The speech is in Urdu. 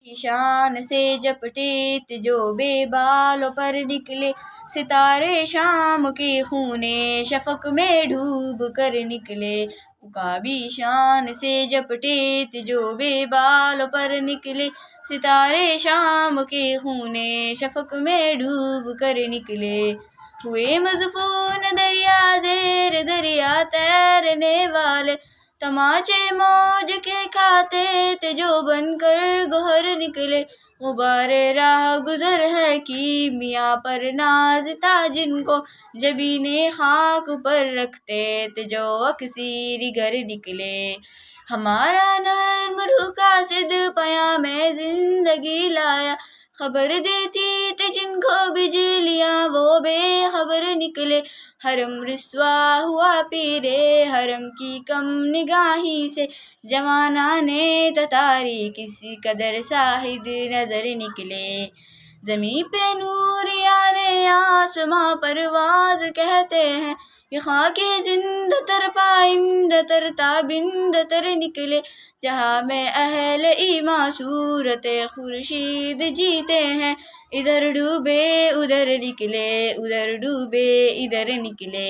کی شان سے جپٹے جو بے بالوں پر نکلے ستارے شام کے خون شفق میں ڈوب کر نکلے، عقابی شان سے جپٹے جو بے بالوں پر نکلے ستارے شام کے خون شفق میں ڈوب کر نکلے، ہوئے مدفون دریا زیر دریا تیرنے والے تماچے موج کے کھاتے تھے جو بن کر گوہر نکلے، غبار راہ گزر ہے کیمیا پر ناز تھا جن کو جبین خاک پر رکھتے تھے جو اکسیر گر نکلے، ہمارا نرم روح قاصد پیام زندگی لایا، خبر دیتی تھی جن کو بجلیاں وہ بے خبر نکلے، حرم رسوا ہوا پیرے حرم کی کم نگاہی سے جوانان تتاری کسی قدر شاہد نظر نکلے، زمیں پہ نور یعنی آسماں پرواز کہتے ہیں، یہ خاک زندہ تر پائندہ تر تابندہ تر نکلے، جہاں میں اہل ایمان صورت خورشید جیتے ہیں، ادھر ڈوبے ادھر نکلے ادھر ڈوبے ادھر نکلے۔